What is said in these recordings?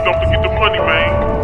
don't forget the money, man.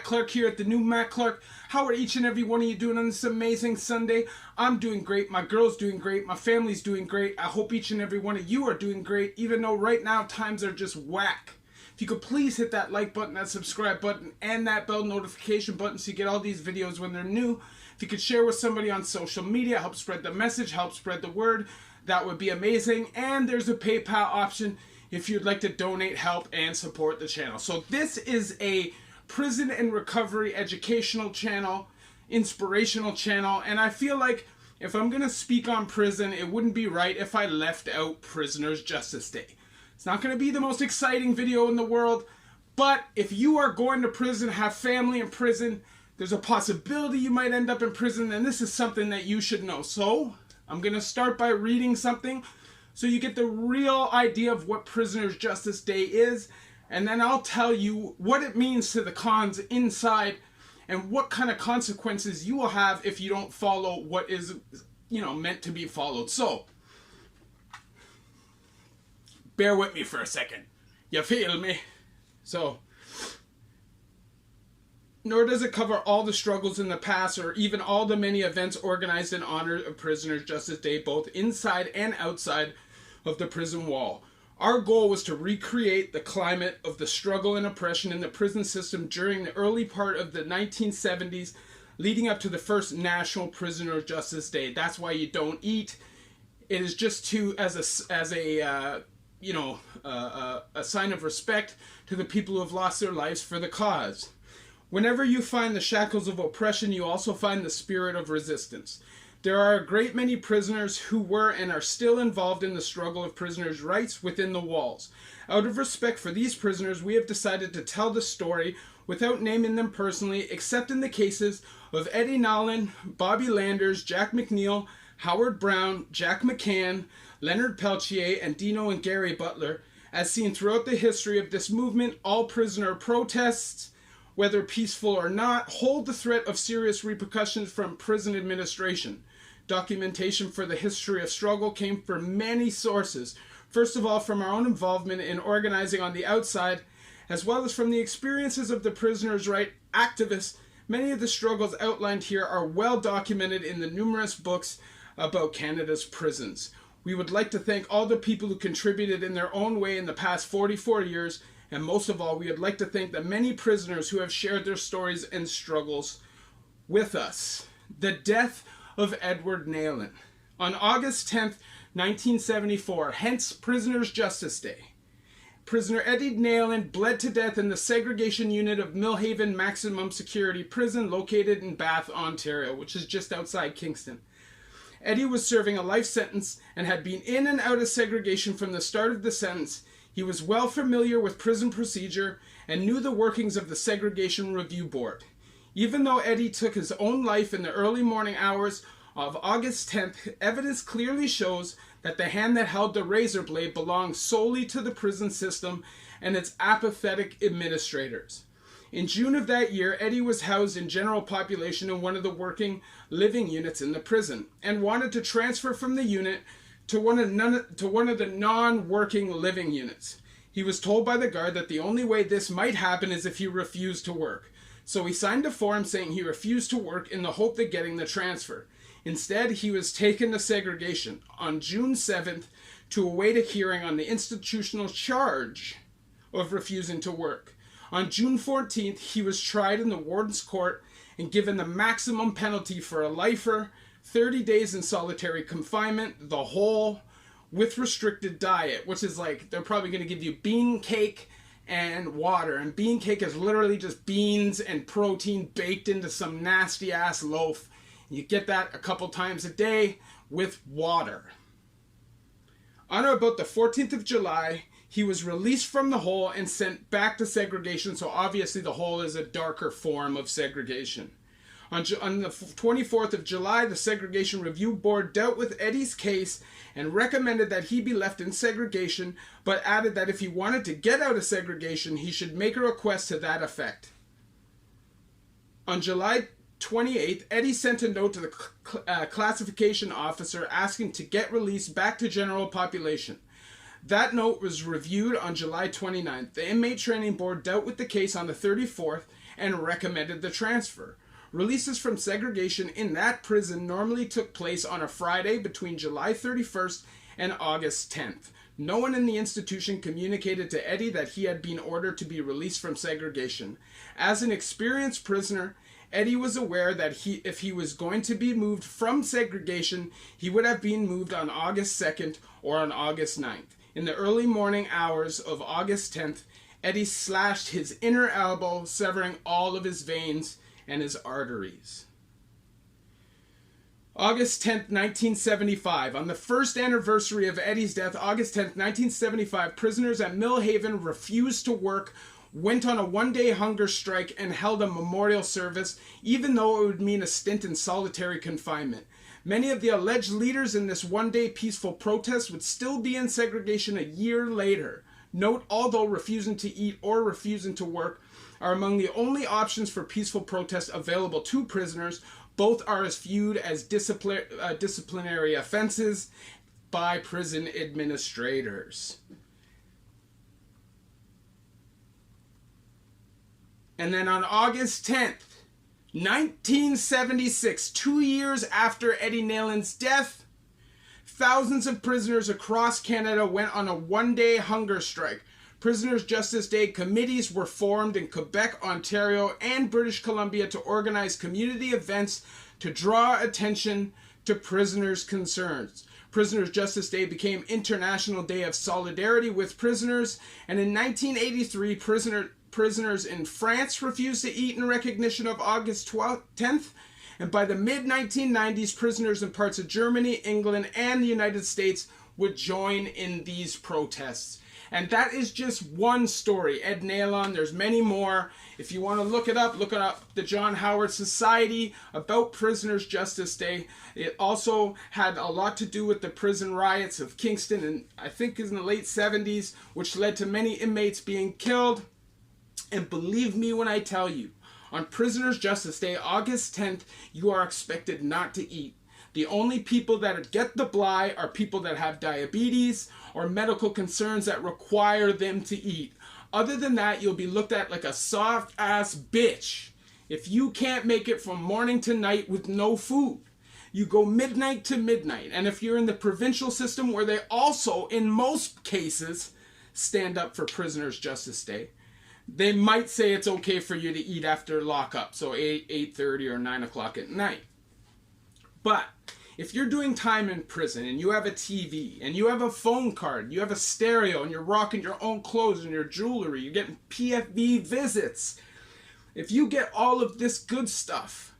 Clark here at the new Matt Clark. How are each and every one of you doing on this amazing Sunday? I'm doing great. My girl's doing great. My family's doing great. I hope each and every one of you are doing great, even though right now times are just whack. If you could please hit that like button, that subscribe button, and that bell notification button so you get all these videos when they're new. If you could share with somebody on social media, help spread the message, help spread the word, that would be amazing. And there's a PayPal option if you'd like to donate, help, and support the channel. So this is a prison and recovery educational channel, inspirational channel, and I feel like if I'm going to speak on prison, it wouldn't be right if I left out Prisoners' Justice Day. It's not going to be the most exciting video in the world, but if you are going to prison, have family in prison, there's a possibility you might end up in prison, and this is something that you should know. So I'm going to start by reading something so you get the real idea of what Prisoners' Justice Day is. And then I'll tell you what it means to the cons inside and what kind of consequences you will have if you don't follow what is, meant to be followed. So, bear with me for a second. You feel me? So, nor does it cover all the struggles in the past or even all the many events organized in honor of Prisoners' Justice Day, both inside and outside of the prison wall. Our goal was to recreate the climate of the struggle and oppression in the prison system during the early part of the 1970s, leading up to the first National Prisoner Justice Day. That's why you don't eat. It is just as a sign of respect to the people who have lost their lives for the cause. Whenever you find the shackles of oppression, you also find the spirit of resistance. There are a great many prisoners who were and are still involved in the struggle of prisoners' rights within the walls. Out of respect for these prisoners, we have decided to tell the story without naming them personally, except in the cases of Eddie Nowlin, Bobby Landers, Jack McNeil, Howard Brown, Jack McCann, Leonard Peltier, and Dino and Gary Butler. As seen throughout the history of this movement, all prisoner protests, whether peaceful or not, hold the threat of serious repercussions from prison administration. Documentation for the history of struggle came from many sources. First of all, from our own involvement in organizing on the outside, as well as from the experiences of the prisoners' rights activists. Many of the struggles outlined here are well documented in the numerous books about Canada's prisons. We would like to thank all the people who contributed in their own way in the past 44 years, and most of all, we would like to thank the many prisoners who have shared their stories and struggles with us. The death of Edward Nowlin. On August 10th, 1974, hence Prisoners' Justice Day, prisoner Eddie Nowlin bled to death in the segregation unit of Millhaven Maximum Security Prison located in Bath, Ontario, which is just outside Kingston. Eddie was serving a life sentence and had been in and out of segregation from the start of the sentence. He was well familiar with prison procedure and knew the workings of the Segregation Review Board. Even though Eddie took his own life in the early morning hours of August 10th, evidence clearly shows that the hand that held the razor blade belonged solely to the prison system and its apathetic administrators. In June of that year, Eddie was housed in general population in one of the working living units in the prison and wanted to transfer from the unit to one of the non-working living units. He was told by the guard that the only way this might happen is if he refused to work. So he signed a form saying he refused to work in the hope of getting the transfer. Instead, he was taken to segregation on June 7th to await a hearing on the institutional charge of refusing to work. On June 14th, he was tried in the warden's court and given the maximum penalty for a lifer, 30 days in solitary confinement, the whole, with restricted diet, which is like, they're probably going to give you bean cake and water. And bean cake is literally just beans and protein baked into some nasty ass loaf. You get that a couple times a day with water. On or about the 14th of July, He was released from the hole and sent back to segregation, so obviously the hole is a darker form of segregation. On the 24th of July, the Segregation Review Board dealt with Eddie's case and recommended that he be left in segregation, but added that if he wanted to get out of segregation, he should make a request to that effect. On July 28th, Eddie sent a note to the classification officer asking to get released back to general population. That note was reviewed on July 29th. The Inmate Training Board dealt with the case on the 34th and recommended the transfer. Releases from segregation in that prison normally took place on a Friday between July 31st and August 10th. No one in the institution communicated to Eddie that he had been ordered to be released from segregation. As an experienced prisoner, Eddie was aware that if he was going to be moved from segregation, he would have been moved on August 2nd or on August 9th. In the early morning hours of August 10th, Eddie slashed his inner elbow, severing all of his veins and his arteries. August 10th, 1975. On the first anniversary of Eddie's death, August 10th, 1975, prisoners at Mill Haven refused to work, went on a one-day hunger strike, and held a memorial service, even though it would mean a stint in solitary confinement. Many of the alleged leaders in this one-day peaceful protest would still be in segregation a year later. Note, although refusing to eat or refusing to work are among the only options for peaceful protest available to prisoners, both are as viewed as disciplinary offenses by prison administrators. And then on August 10th, 1976, 2 years after Eddie Nayland's death, thousands of prisoners across Canada went on a one-day hunger strike. Prisoners' Justice Day committees were formed in Quebec, Ontario, and British Columbia to organize community events to draw attention to prisoners' concerns. Prisoners' Justice Day became International Day of Solidarity with Prisoners, and in 1983, prisoners in France refused to eat in recognition of August 10th, and by the mid-1990s, prisoners in parts of Germany, England, and the United States would join in these protests. And that is just one story. Ed Nayland, there's many more. If you want to look it up the John Howard Society about Prisoners' Justice Day. It also had a lot to do with the prison riots of Kingston, and I think in the late 70s, which led to many inmates being killed. And believe me when I tell you, on Prisoners' Justice Day, August 10th, you are expected not to eat. The only people that get the bly are people that have diabetes or medical concerns that require them to eat. Other than that, you'll be looked at like a soft-ass bitch if you can't make it from morning to night with no food. You go midnight to midnight. And if you're in the provincial system where they also, in most cases, stand up for Prisoners' Justice Day, they might say it's okay for you to eat after lockup, so 8:30 or 9 o'clock at night. But if you're doing time in prison and you have a TV and you have a phone card, you have a stereo and you're rocking your own clothes and your jewelry, you're getting PFV visits, if you get all of this good stuff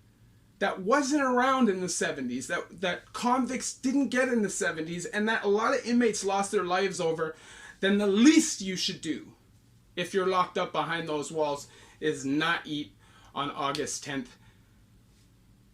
that wasn't around in the 70s, that convicts didn't get in the 70s, and that a lot of inmates lost their lives over, then the least you should do if you're locked up behind those walls is not eat on August 10th.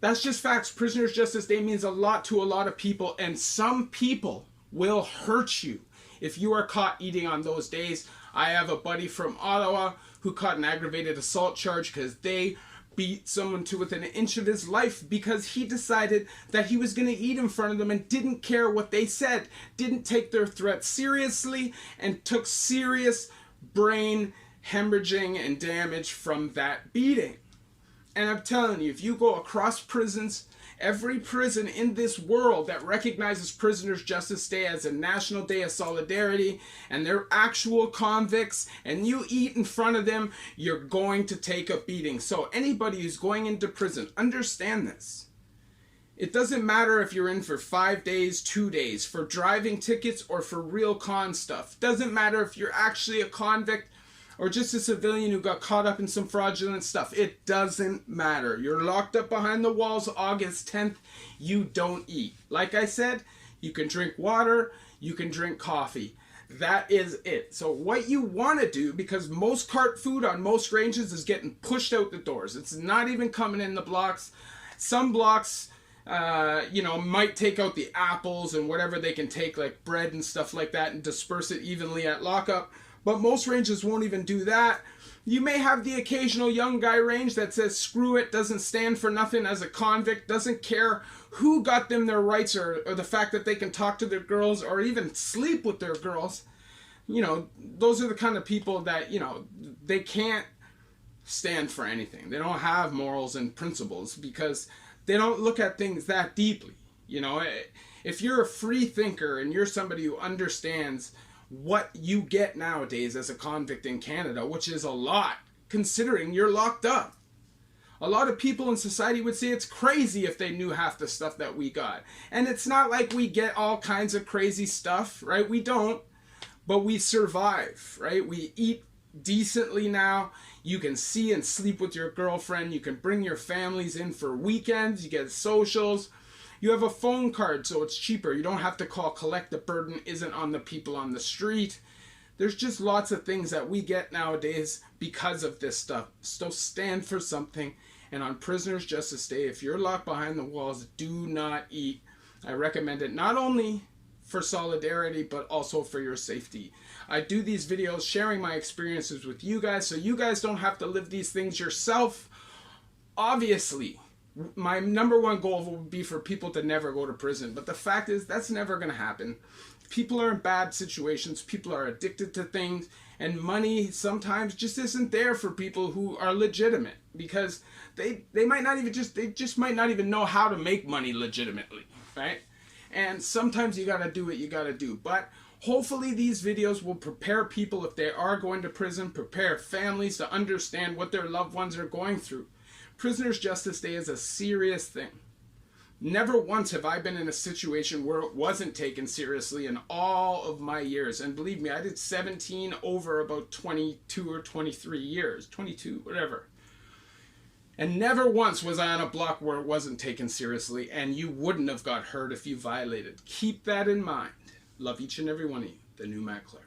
That's just facts. Prisoners' Justice Day means a lot to a lot of people, and some people will hurt you if you are caught eating on those days. I have a buddy from Ottawa who caught an aggravated assault charge because they beat someone to within an inch of his life because he decided that he was going to eat in front of them and didn't care what they said, didn't take their threat seriously, and took serious brain hemorrhaging and damage from that beating. And I'm telling you, if you go across prisons, every prison in this world that recognizes Prisoners' Justice Day as a national day of solidarity, and they're actual convicts, and you eat in front of them, you're going to take a beating. So anybody who's going into prison, understand this. It doesn't matter if you're in for 5 days, 2 days, for driving tickets or for real con stuff. Doesn't matter if you're actually a convict or just a civilian who got caught up in some fraudulent stuff. It doesn't matter. You're locked up behind the walls August 10th. You don't eat. Like I said, you can drink water, you can drink coffee. That is it. So what you want to do, because most cart food on most ranges is getting pushed out the doors. It's not even coming in the blocks. Some blocks, might take out the apples and whatever they can take, like bread and stuff like that, and disperse it evenly at lockup. But most ranges won't even do that. You may have the occasional young guy range that says screw it, doesn't stand for nothing as a convict, doesn't care who got them their rights or the fact that they can talk to their girls or even sleep with their girls. Those are the kind of people that, they can't stand for anything. They don't have morals and principles because they don't look at things that deeply. If you're a free thinker and you're somebody who understands what you get nowadays as a convict in Canada, which is a lot considering you're locked up. A lot of people in society would say it's crazy if they knew half the stuff that we got. And it's not like we get all kinds of crazy stuff, right? We don't, but we survive, right? We eat decently now. You can see and sleep with your girlfriend. You can bring your families in for weekends. You get socials. You have a phone card, so it's cheaper. You don't have to call collect. The burden isn't on the people on the street. There's just lots of things that we get nowadays because of this stuff. So stand for something. And on Prisoners Justice Day, if you're locked behind the walls, do not eat. I recommend it not only for solidarity, but also for your safety. I do these videos sharing my experiences with you guys, so you guys don't have to live these things yourself. Obviously, my number one goal would be for people to never go to prison. But the fact is, that's never going to happen. People are in bad situations. People are addicted to things. And money sometimes just isn't there for people who are legitimate. Because they might not even might not even know how to make money legitimately. Right? And sometimes you got to do what you got to do. But hopefully these videos will prepare people, if they are going to prison, prepare families to understand what their loved ones are going through. Prisoners Justice Day is a serious thing. Never once have I been in a situation where it wasn't taken seriously in all of my years. And believe me, I did 17 over about 22 or 23 years. 22, whatever. And never once was I on a block where it wasn't taken seriously, and you wouldn't have got hurt if you violated. Keep that in mind. Love each and every one of you. The new Matt Clare.